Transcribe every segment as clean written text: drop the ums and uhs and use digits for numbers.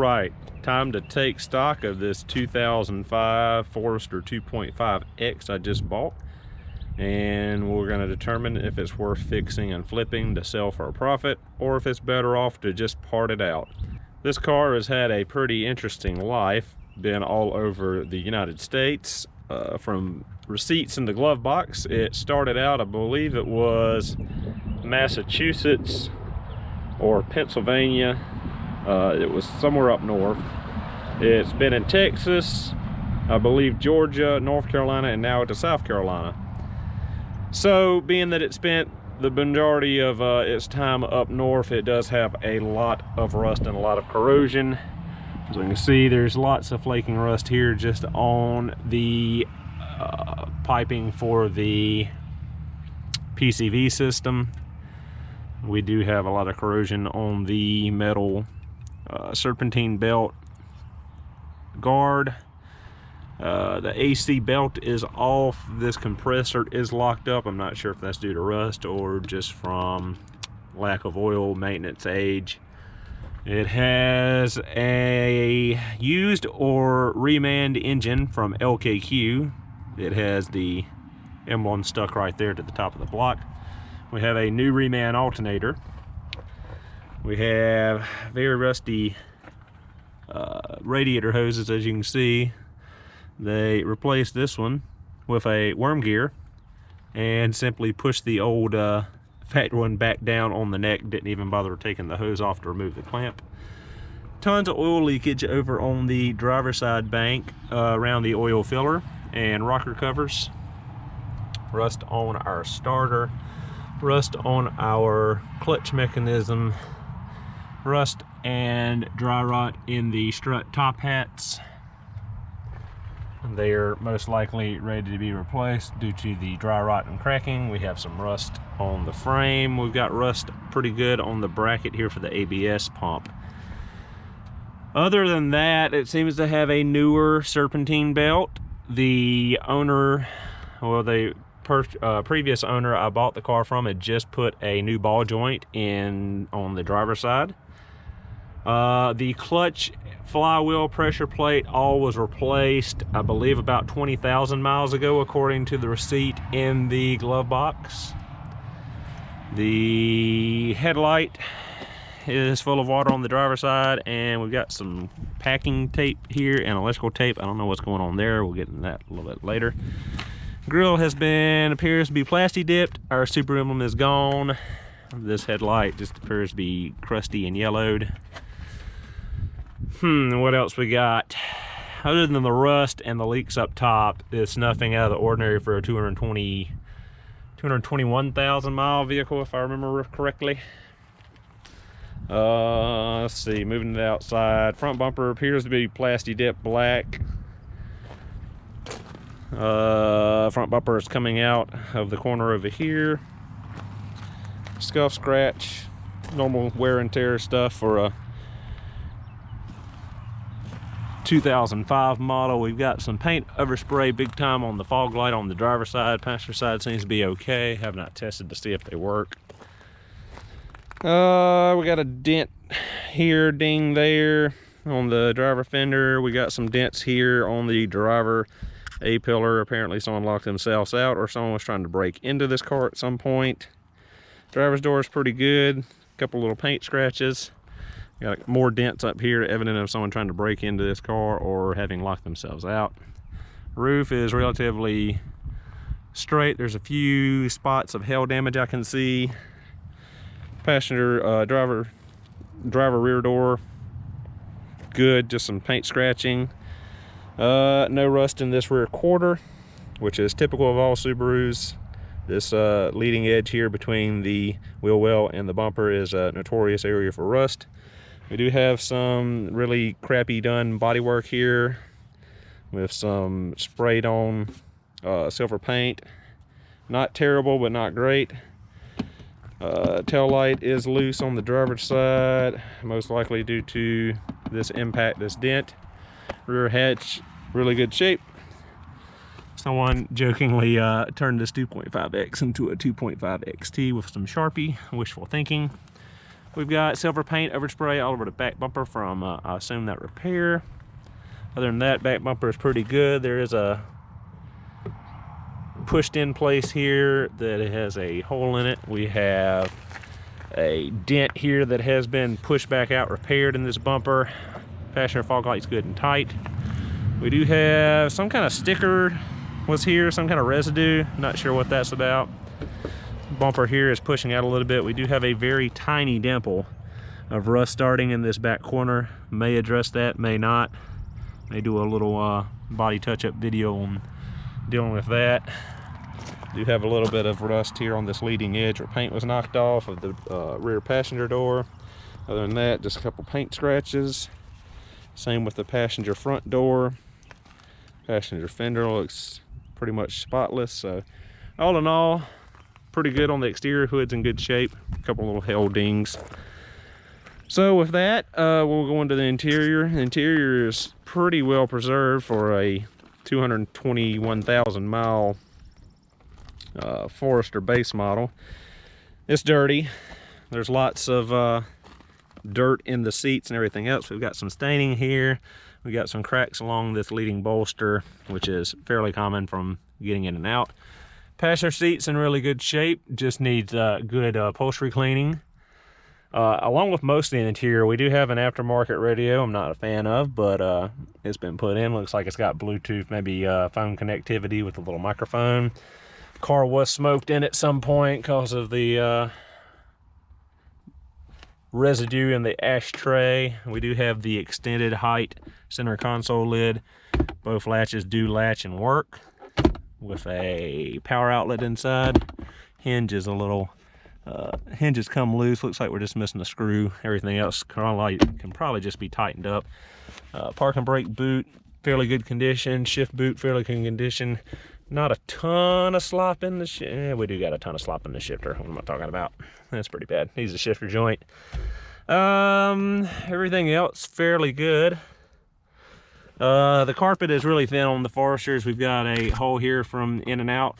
right, time to take stock of this 2005 Forester 2.5X I just bought, and we're going to determine if it's worth fixing and flipping to sell for a profit, or if it's better off to just part it out. This car has had a pretty interesting life, been all over the United States. From receipts in the glove box, it started out, I believe it was Massachusetts or Pennsylvania. It was somewhere up north. It's been in Texas, I believe Georgia, North Carolina, and now into South Carolina. So being that it spent the majority of its time up north, it does have a lot of rust and a lot of corrosion. As you can see, there's lots of flaking rust here just on the piping for the PCV system. We do have a lot of corrosion on the metal serpentine belt guard. The AC belt is off. This compressor is locked up. I'm not sure if that's due to rust or just from lack of oil, maintenance, age. It has a used or reman engine from LKQ. It has the emblem stuck right there to the top of the block. We have a new reman alternator. We have very rusty radiator hoses, as you can see. They replaced this one with a worm gear and simply pushed the old fat one back down on the neck. Didn't even bother taking the hose off to remove the clamp. Tons of oil leakage over on the driver's side bank around the oil filler and rocker covers. Rust on our starter, rust on our clutch mechanism, rust and dry rot in the strut top hats. They are most likely ready to be replaced due to the dry rot and cracking. We have some rust on the frame. We've got rust pretty good on the bracket here for the ABS pump. Other than that, it seems to have a newer serpentine belt. The owner, well, the previous owner I bought the car from had just put a new ball joint in on the driver's side. The clutch, flywheel, pressure plate, all was replaced, I believe, about 20,000 miles ago, according to the receipt in the glove box. The headlight is full of water on the driver's side, and we've got some packing tape here and electrical tape. I don't know what's going on there. We'll get into that a little bit later. Grill appears to be plasti dipped. Our super emblem is gone. This headlight just appears to be crusty and yellowed. What else we got? Other than the rust and the leaks up top, it's nothing out of the ordinary for a 221,000 mile vehicle, if I remember correctly. Let's see, moving to the outside. Front bumper appears to be plasti dip black. Front bumper is coming out of the corner over here. Scuff, scratch, normal wear and tear stuff for a 2005 model. We've got some paint overspray big time on the fog light on the driver's side. Passenger side seems to be okay. Have not tested to see if they work. We got a dent here, ding there on the driver fender. We got some dents here on the driver A-pillar. Apparently someone locked themselves out, or someone was trying to break into this car at some point. Driver's door is pretty good. A couple little paint scratches. Got more dents up here, evident of someone trying to break into this car or having locked themselves out. Roof is relatively straight. There's a few spots of hail damage I can see. Passenger driver rear door, good, just some paint scratching. No rust in this rear quarter, which is typical of all Subarus. This leading edge here between the wheel well and the bumper is a notorious area for rust. We do have some really crappy done bodywork here with some sprayed on silver paint. Not terrible, but not great. Tail light is loose on the driver's side, most likely due to this impact, this dent. Rear hatch, really good shape. Someone jokingly turned this 2.5X into a 2.5XT with some Sharpie, wishful thinking. We've got silver paint overspray all over the back bumper from, I assume, that repair. Other than that, back bumper is pretty good. There is a pushed in place here that it has a hole in it. We have a dent here that has been pushed back out, repaired in this bumper. Passenger fog light's good and tight. We do have some kind of sticker was here, some kind of residue. Not sure what that's about. Bumper here is pushing out a little bit. We do have a very tiny dimple of rust starting in this back corner. May address that, may not. May do a little body touch-up video on dealing with that. Do have a little bit of rust here on this leading edge where paint was knocked off of the rear passenger door. Other than that, just a couple paint scratches. Same with the passenger front door. Passenger fender looks pretty much spotless. So all in all, pretty good on the exterior. Hood's in good shape. A couple little hell dings. So with that, we'll go into the interior. The interior is pretty well preserved for a 221,000 mile Forester base model. It's dirty. There's lots of dirt in the seats and everything else. We've got some staining here. We got some cracks along this leading bolster, which is fairly common from getting in and out. Passenger seats in really good shape. Just needs good upholstery cleaning. Along with most of the interior, we do have an aftermarket radio I'm not a fan of, but it's been put in. Looks like it's got Bluetooth, maybe phone connectivity with a little microphone. Car was smoked in at some point because of the residue in the ashtray. We do have the extended height center console lid. Both latches do latch and work with a power outlet inside. Hinge is a little hinges come loose. Looks like we're just missing a screw. Everything else can probably just be tightened up. Park and brake boot, fairly good condition. Shift boot, fairly good condition. Not a ton of slop in the shifter. We do got a ton of slop in the shifter. What am I talking about? That's pretty bad. Needs a shifter joint. Everything else fairly good. The carpet is really thin on the Foresters. We've got a hole here from in and out.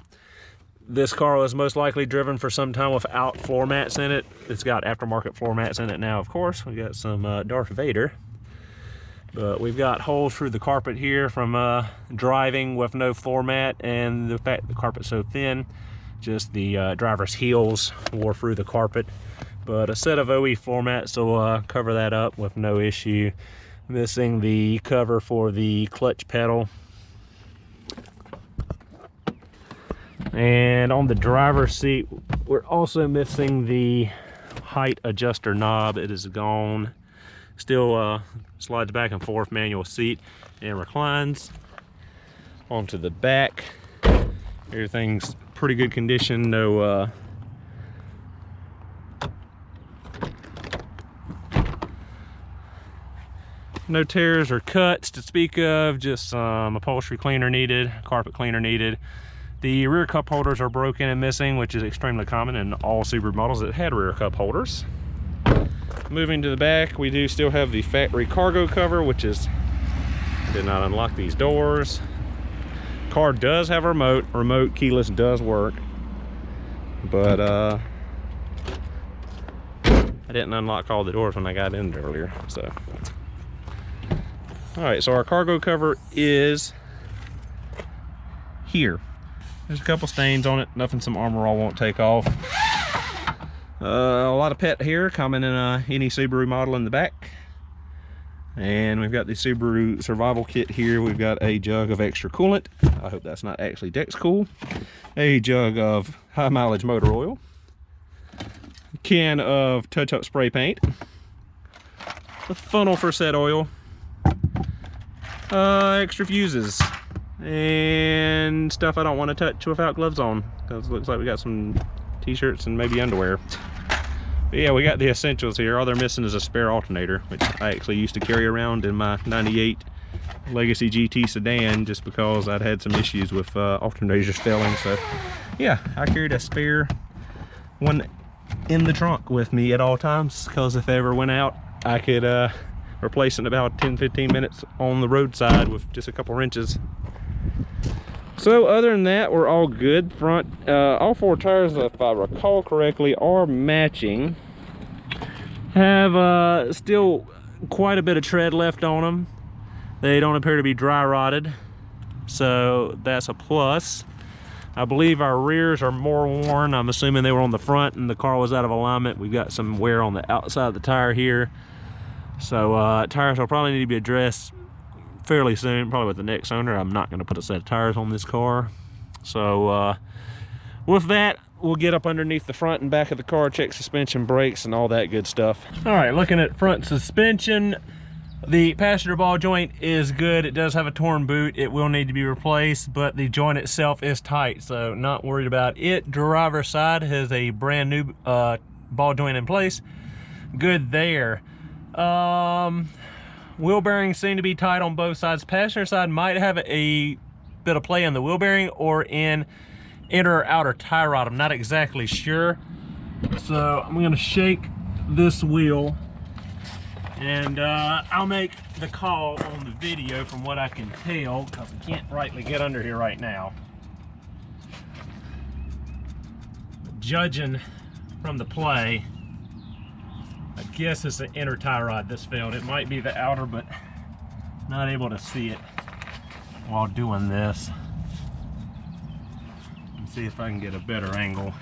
This car was most likely driven for some time without floor mats in it. It's got aftermarket floor mats in it now, of course. We got some Darth Vader. But we've got holes through the carpet here from driving with no floor mat, and the fact the carpet's so thin, just the driver's heels wore through the carpet. But a set of OE floor mats will cover that up with no issue. Missing the cover for the clutch pedal. And on the driver's seat, we're also missing the height adjuster knob. It is gone. Still slides back and forth, manual seat, and reclines. Onto the back. Everything's pretty good condition. No no tears or cuts to speak of. Just some upholstery cleaner needed, carpet cleaner needed. The rear cup holders are broken and missing, which is extremely common in all Subaru models that had rear cup holders. Moving to the back, we do still have the factory cargo cover, which is, did not unlock these doors. Car does have a remote keyless does work, but I didn't unlock all the doors when I got in earlier, so. All right, so our cargo cover is here. There's a couple stains on it, nothing some Armor All won't take off. A lot of pet hair common in any Subaru model in the back. And we've got the Subaru survival kit here. We've got a jug of extra coolant. I hope that's not actually Dex Cool. A jug of high mileage motor oil. A can of touch-up spray paint. A funnel for set oil. Extra fuses. And stuff I don't want to touch without gloves on, because it looks like we got some t-shirts and maybe underwear. But yeah, we got the essentials here. All they're missing is a spare alternator, which I actually used to carry around in my 98 Legacy GT sedan, just because I'd had some issues with alternators failing. So yeah, I carried a spare one in the trunk with me at all times, because if they ever went out, I could replace it in about 10-15 minutes on the roadside with just a couple wrenches. So other than that, we're all good. Front, all four tires, if I recall correctly, are matching. Have still quite a bit of tread left on them. They don't appear to be dry rotted, so that's a plus. I believe our rears are more worn. I'm assuming they were on the front and the car was out of alignment. We've got some wear on the outside of the tire here. So tires will probably need to be addressed fairly soon, probably with the next owner. I'm not gonna put a set of tires on this car. So with that, we'll get up underneath the front and back of the car, check suspension, brakes, and all that good stuff. All right, looking at front suspension, the passenger ball joint is good. It does have a torn boot. It will need to be replaced, but the joint itself is tight, so not worried about it. Driver's side has a brand new ball joint in place. Good there. Wheel bearings seem to be tight on both sides. Passenger side might have a bit of play in the wheel bearing or in inner or outer tie rod. I'm not exactly sure. So I'm gonna shake this wheel and I'll make the call on the video from what I can tell, because I can't rightly get under here right now. Judging from the play, I guess it's the inner tie rod this failed. It might be the outer, but not able to see it while doing this. Let's see if I can get a better angle.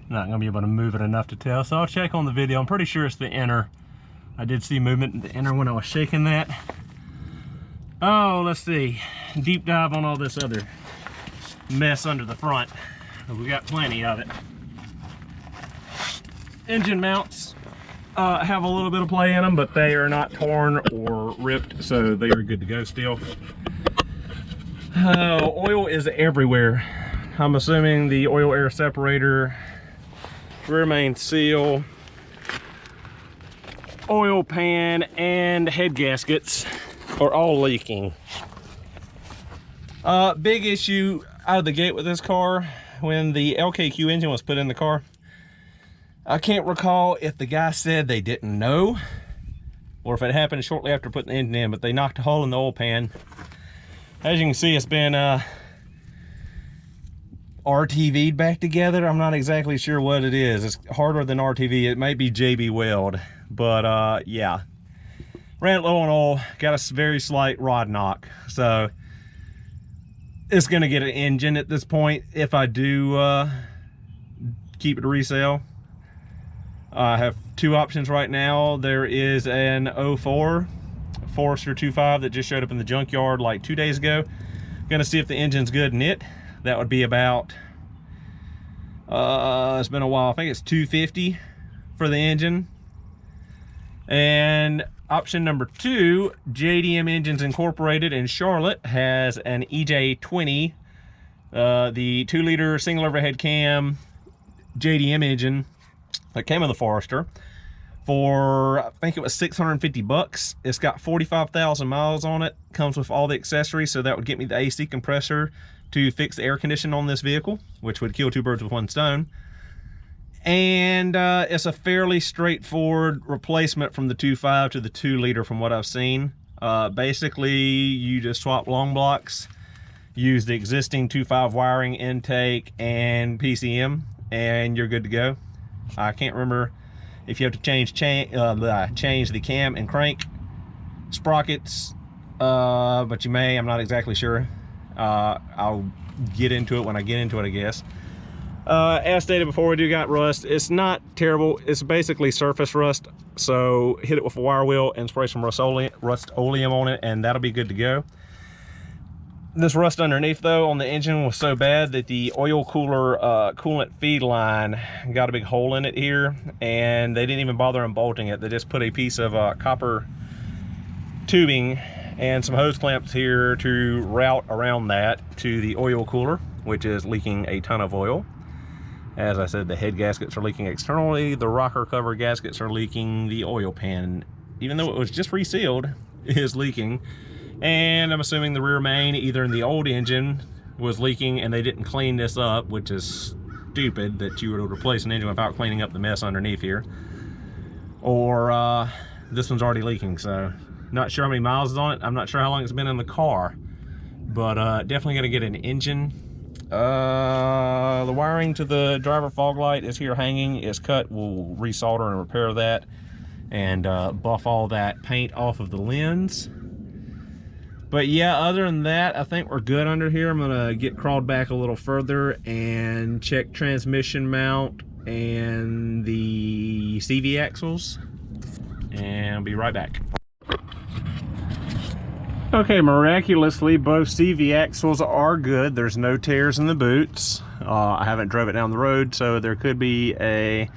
Not gonna be able to move it enough to tell, so I'll check on the video. I'm pretty sure it's the inner. I did see movement in the inner when I was shaking that. Oh, let's see. Deep dive on all this other mess under the front. We got plenty of it. Engine mounts have a little bit of play in them, but they are not torn or ripped, so they are good to go still. Oil is everywhere. I'm assuming the oil air separator, rear main seal, oil pan, and head gaskets are all leaking. Big issue out of the gate with this car, when the LKQ engine was put in the car, I can't recall if the guy said they didn't know or if it happened shortly after putting the engine in, but they knocked a hole in the oil pan. As you can see, it's been RTV'd back together. I'm not exactly sure what it is. It's harder than RTV. It might be JB Weld, but yeah. Ran low on oil, got a very slight rod knock. So it's gonna get an engine at this point if I do keep it to resale. I have two options right now. There is an 04 Forester 2.5 that just showed up in the junkyard like 2 days ago. Gonna see if the engine's good in it. That would be about, it's been a while, I think it's $250 for the engine. And option number two, JDM Engines Incorporated in Charlotte has an EJ20, the 2-liter single overhead cam JDM engine that came in the Forester for, I think it was 650 bucks. It's got 45,000 miles on it, comes with all the accessories, so that would get me the AC compressor to fix the air conditioning on this vehicle, which would kill two birds with one stone. And it's a fairly straightforward replacement from the 2.5 to the 2-liter from what I've seen. Basically, you just swap long blocks, use the existing 2.5 wiring, intake, and PCM, and you're good to go. I can't remember if you have to change the cam and crank sprockets, but you may. I'm not exactly sure. I'll get into it when I get into it, I guess. As stated before, we do got rust. It's not terrible. It's basically surface rust. So hit it with a wire wheel and spray some Rust-Oleum on it, and that'll be good to go. This rust underneath though on the engine was so bad that the oil cooler coolant feed line got a big hole in it here, and they didn't even bother unbolting it. They just put a piece of copper tubing and some hose clamps here to route around that to the oil cooler, which is leaking a ton of oil. As I said, the head gaskets are leaking externally, the rocker cover gaskets are leaking, the oil pan, even though it was just resealed, is leaking. And I'm assuming the rear main, either in the old engine, was leaking and they didn't clean this up, which is stupid that you would replace an engine without cleaning up the mess underneath here. Or this one's already leaking, so Not sure how many miles is on it. I'm not sure how long it's been in the car, but definitely gonna get an engine. The wiring to the driver fog light is here hanging. It's cut. We'll resolder and repair that and buff all that paint off of the lens. But yeah, other than that, I think we're good under here. I'm gonna get crawled back a little further and check transmission mount and the CV axles, and I'll be right back. Okay, miraculously, both CV axles are good. There's no tears in the boots. I haven't drove it down the road, so there could be a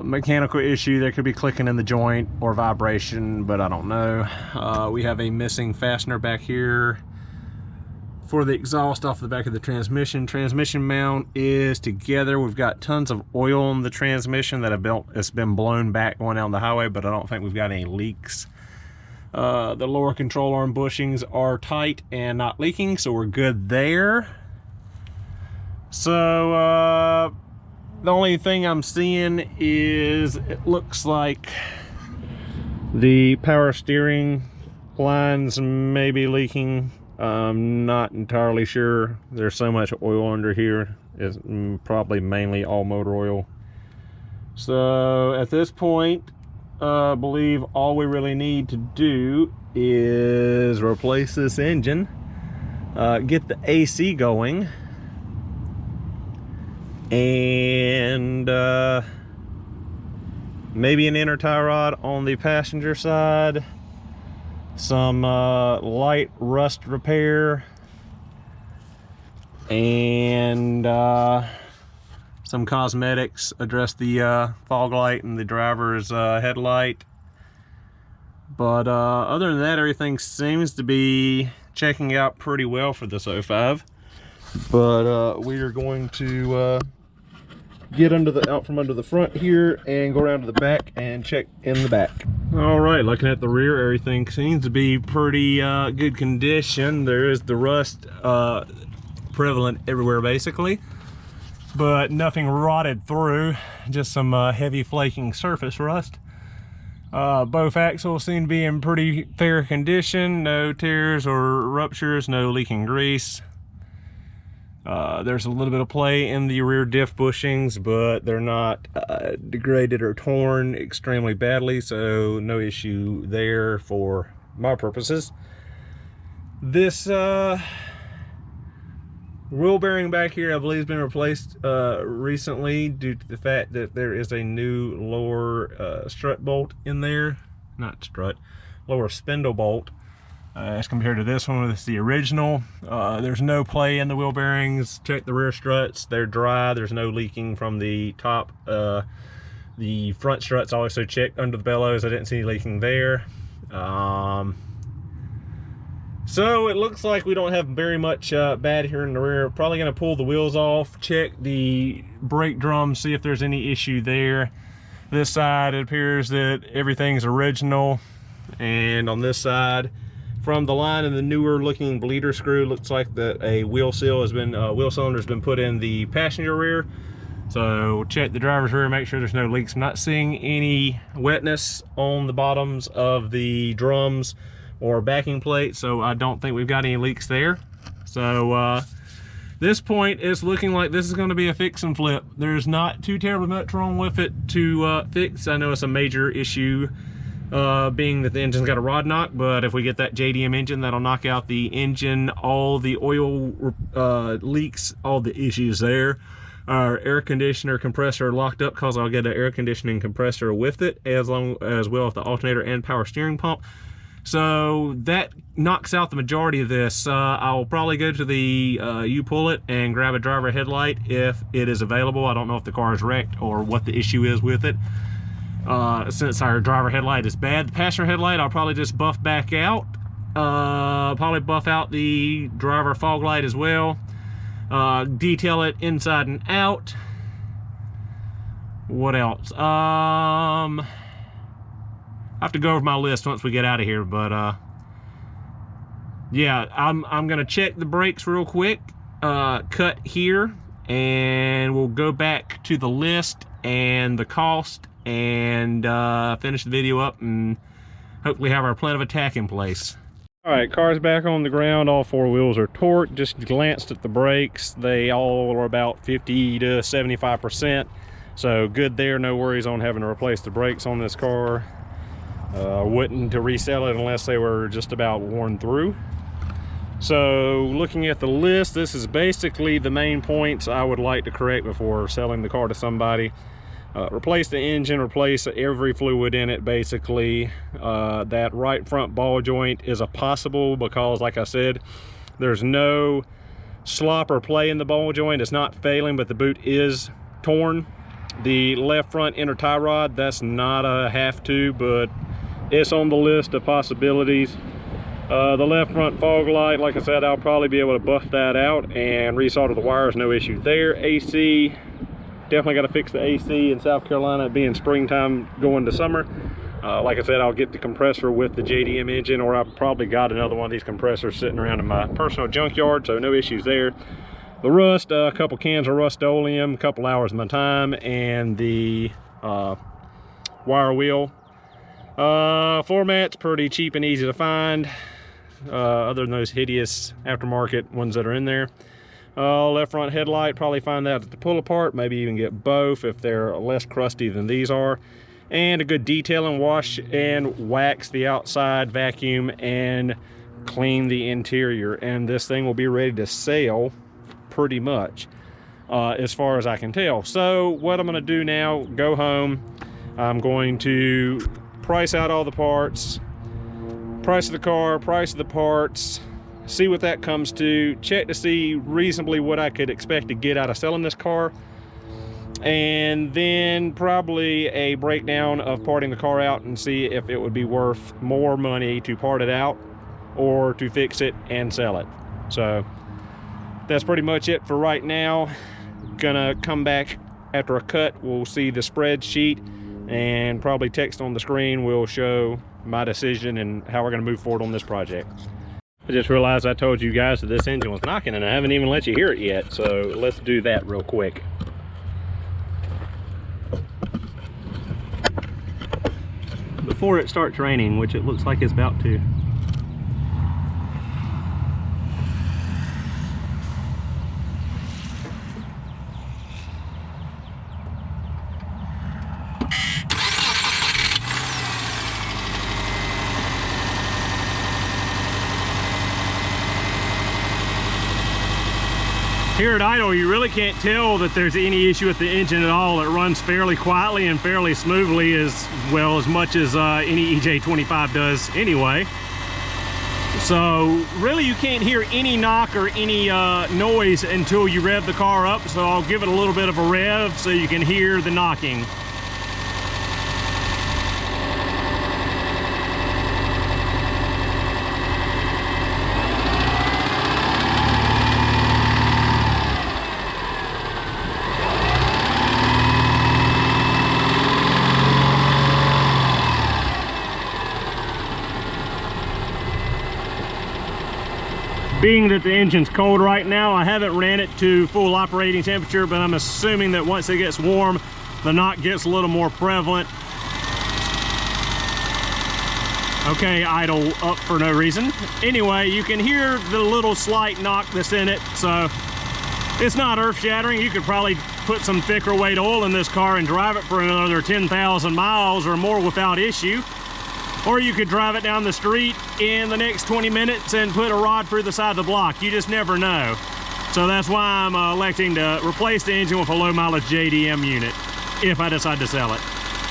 mechanical issue. There could be clicking in the joint or vibration, but I don't know. We have a missing fastener back here for the exhaust off the back of the transmission. Transmission mount is together. We've got tons of oil in the transmission that it's been blown back going down the highway, but I don't think we've got any leaks. The lower control arm bushings are tight and not leaking, so we're good there. So the only thing I'm seeing is it looks like the power steering lines may be leaking. I'm not entirely sure. There's so much oil under here. It's probably mainly all motor oil. So at this point, I believe all we really need to do is replace this engine, get the AC going, and maybe an inner tie rod on the passenger side, some light rust repair, and some cosmetics, address the fog light and the driver's headlight. But other than that, everything seems to be checking out pretty well for this 05. But we are going to get out from under the front here and go around to the back and check in the back. All right, looking at the rear, everything seems to be pretty good condition. There is the rust prevalent everywhere basically, but nothing rotted through, just some heavy flaking surface rust. Both axles seem to be in pretty fair condition, no tears or ruptures, no leaking grease. There's a little bit of play in the rear diff bushings, but they're not degraded or torn extremely badly, so no issue there for my purposes. This wheel bearing back here, I believe, has been replaced recently due to the fact that there is a new lower strut bolt in there. Not strut, lower spindle bolt. As compared to this one, it's the original. There's no play in the wheel bearings. Check the rear struts, they're dry. There's no leaking from the top. The front struts also checked under the bellows. I didn't see any leaking there. So it looks like we don't have very much bad here in the rear. Probably gonna pull the wheels off, check the brake drum, see if there's any issue there. This side, it appears that everything's original, and on this side, from the line and the newer looking bleeder screw, looks like that a wheel seal has been, wheel cylinder has been put in the passenger rear. So check the driver's rear, make sure there's no leaks. I'm not seeing any wetness on the bottoms of the drums or backing plate, so I don't think we've got any leaks there. So this point is looking like this is going to be a fix and flip. There's not too terribly much wrong with it to fix. I know it's a major issue, being that the engine's got a rod knock, but if we get that JDM engine, that'll knock out the engine, all the oil leaks, all the issues there. Our air conditioner compressor locked up because I'll get an air conditioning compressor with it, as well as the alternator and power steering pump. So that knocks out the majority of this. I'll probably go to the U-Pull-It and grab a driver headlight if it is available. I don't know if the car is wrecked or what the issue is with it. Since our driver headlight is bad. The passenger headlight I'll probably just buff back out. Probably buff out the driver fog light as well. Detail it inside and out. What else? I have to go over my list once we get out of here, but yeah, I'm gonna check the brakes real quick, cut here, and we'll go back to the list and the cost and finish the video up, and hopefully have our plan of attack in place. All right, car's back on the ground. All four wheels are torqued. Just glanced at the brakes. They all are about 50 to 75%. So good there, no worries on having to replace the brakes on this car. Wouldn't to resell it unless they were just about worn through. So looking at the list, this is basically the main points I would like to correct before selling the car to somebody. Replace the engine, replace every fluid in it basically. That right front ball joint is a possible because, like I said, there's no slop or play in the ball joint. It's not failing, but the boot is torn. The left front inner tie rod, that's not a have to, but it's on the list of possibilities. The left front fog light, like I said, I'll probably be able to buff that out and resolder the wires, no issue there. AC, definitely got to fix the AC in South Carolina, being springtime going to summer. Like I said, I'll get the compressor with the JDM engine, or I've probably got another one of these compressors sitting around in my personal junkyard, so no issues there. The rust, a couple cans of Rust-Oleum, a couple hours of my time, and the wire wheel. Floor mat's pretty cheap and easy to find, other than those hideous aftermarket ones that are in there. Left front headlight, probably find that at the pull apart, maybe even get both if they're less crusty than these are. And a good detail and wash and wax the outside, vacuum and clean the interior, and this thing will be ready to sail pretty much, as far as I can tell. So what I'm going to do now, go home, I'm going to price out all the parts, price of the car, price of the parts, see what that comes to, check to see reasonably what I could expect to get out of selling this car, and then probably a breakdown of parting the car out and see if it would be worth more money to part it out or to fix it and sell it. So that's pretty much it for right now. Gonna come back after a cut, we'll see the spreadsheet, and probably text on the screen will show my decision and how we're gonna move forward on this project. I just realized I told you guys that this engine was knocking and I haven't even let you hear it yet, so let's do that real quick. Before it starts raining, which it looks like it's about to. Here at idle, you really can't tell that there's any issue with the engine at all. It runs fairly quietly and fairly smoothly, as well as much as any EJ25 does anyway. So really you can't hear any knock or any noise until you rev the car up. So I'll give it a little bit of a rev so you can hear the knocking. Being that the engine's cold right now, I haven't ran it to full operating temperature, but I'm assuming that once it gets warm, the knock gets a little more prevalent. Okay, idle up for no reason. Anyway, you can hear the little slight knock that's in it, so it's not earth-shattering. You could probably put some thicker weight oil in this car and drive it for another 10,000 miles or more without issue. Or you could drive it down the street in the next 20 minutes and put a rod through the side of the block. You just never know. So that's why I'm electing to replace the engine with a low mileage JDM unit if I decide to sell it.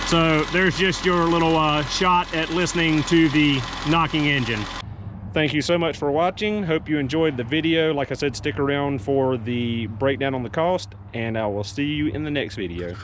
So there's just your little shot at listening to the knocking engine. Thank you so much for watching. Hope you enjoyed the video. Like I said, stick around for the breakdown on the cost, and I will see you in the next video.